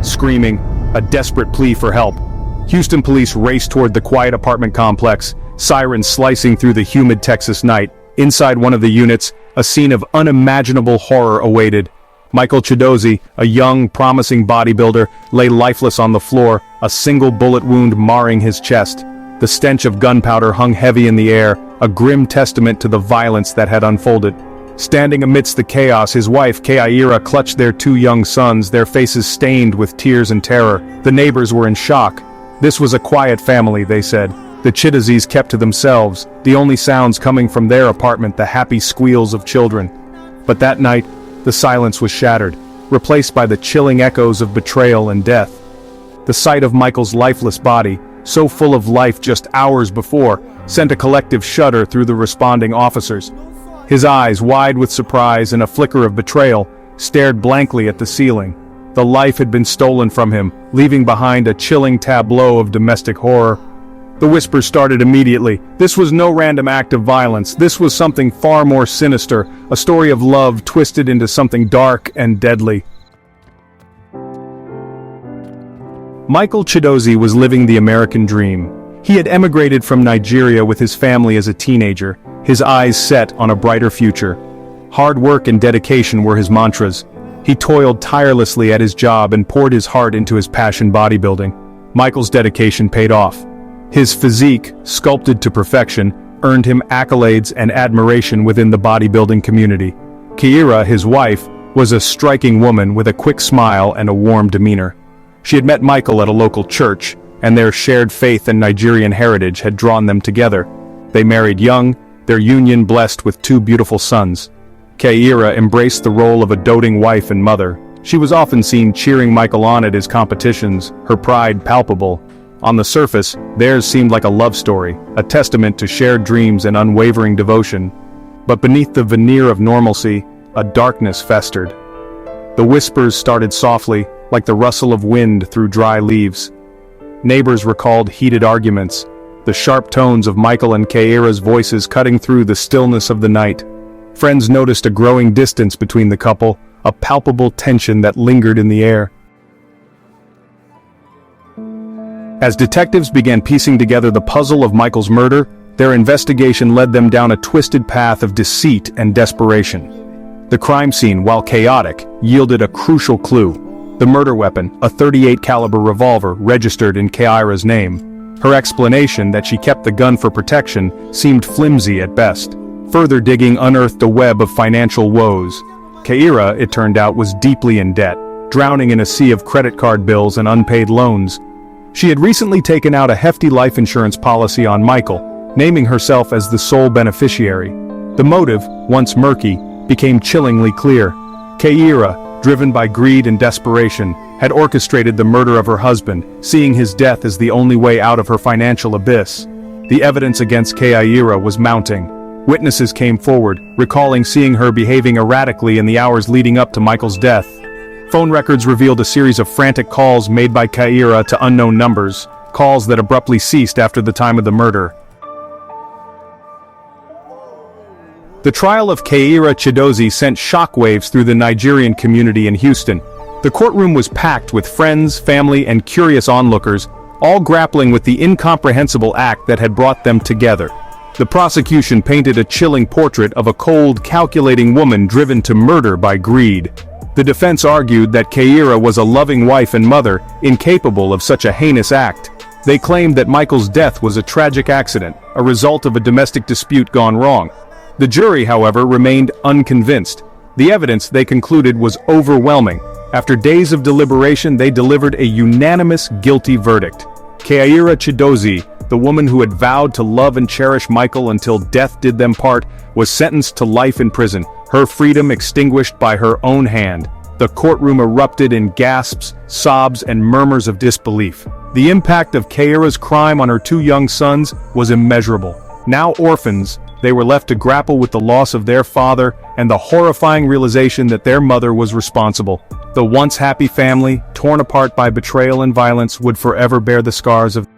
screaming, a desperate plea for help. Houston police raced toward the quiet apartment complex, sirens slicing through the humid Texas night. Inside one of the units, a scene of unimaginable horror awaited. Michael Chiedozie, a young, promising bodybuilder, lay lifeless on the floor, a single bullet wound marring his chest. The stench of gunpowder hung heavy in the air, a grim testament to the violence that had unfolded. Standing amidst the chaos, his wife, Keaira, clutched their two young sons, their faces stained with tears and terror. The neighbors were in shock. This was a quiet family, they said. The Chiedozies kept to themselves, the only sounds coming from their apartment the happy squeals of children. But that night, the silence was shattered, replaced by the chilling echoes of betrayal and death. The sight of Michael's lifeless body, so full of life just hours before, sent a collective shudder through the responding officers. His eyes, wide with surprise and a flicker of betrayal, stared blankly at the ceiling. The life had been stolen from him, leaving behind a chilling tableau of domestic horror. The whispers started immediately. This was no random act of violence. This was something far more sinister, a story of love twisted into something dark and deadly. Michael Chiedozie was living the American dream. He had emigrated from Nigeria with his family as a teenager, his eyes set on a brighter future. Hard work and dedication were his mantras. He toiled tirelessly at his job and poured his heart into his passion bodybuilding. Michael's dedication paid off. His physique, sculpted to perfection, earned him accolades and admiration within the bodybuilding community. Keaira, his wife, was a striking woman with a quick smile and a warm demeanor. She had met Michael at a local church, and their shared faith and Nigerian heritage had drawn them together. They married young, their union blessed with two beautiful sons. Keaira embraced the role of a doting wife and mother. She was often seen cheering Michael on at his competitions, her pride palpable. On the surface, theirs seemed like a love story, a testament to shared dreams and unwavering devotion. But beneath the veneer of normalcy, a darkness festered. The whispers started softly, like the rustle of wind through dry leaves. Neighbors recalled heated arguments, the sharp tones of Michael and Keaira's voices cutting through the stillness of the night. Friends noticed a growing distance between the couple, a palpable tension that lingered in the air. As detectives began piecing together the puzzle of Michael's murder, their investigation led them down a twisted path of deceit and desperation. The crime scene, while chaotic, yielded a crucial clue. The murder weapon, a .38 caliber revolver, registered in Keaira's name. Her explanation that she kept the gun for protection seemed flimsy at best. Further digging unearthed a web of financial woes. Keaira, it turned out, was deeply in debt, drowning in a sea of credit card bills and unpaid loans. She had recently taken out a hefty life insurance policy on Michael, naming herself as the sole beneficiary. The motive, once murky, became chillingly clear. Keaira, driven by greed and desperation, had orchestrated the murder of her husband, seeing his death as the only way out of her financial abyss. The evidence against Keaira was mounting. Witnesses came forward, recalling seeing her behaving erratically in the hours leading up to Michael's death. Phone records revealed a series of frantic calls made by Keaira to unknown numbers, calls that abruptly ceased after the time of the murder. The trial of Keaira Chiedozie sent shockwaves through the Nigerian community in Houston. The courtroom was packed with friends, family, and curious onlookers, all grappling with the incomprehensible act that had brought them together. The prosecution painted a chilling portrait of a cold, calculating woman driven to murder by greed. The defense argued that Keaira was a loving wife and mother, incapable of such a heinous act. They claimed that Michael's death was a tragic accident, a result of a domestic dispute gone wrong. The jury, however, remained unconvinced. The evidence, they concluded, was overwhelming. After days of deliberation, they delivered a unanimous guilty verdict. Keaira Chiedozie, the woman who had vowed to love and cherish Michael until death did them part, was sentenced to life in prison, her freedom extinguished by her own hand. The courtroom erupted in gasps, sobs, and murmurs of disbelief. The impact of Keaira's crime on her two young sons was immeasurable. Now orphans, they were left to grapple with the loss of their father and the horrifying realization that their mother was responsible. The once happy family, torn apart by betrayal and violence, would forever bear the scars of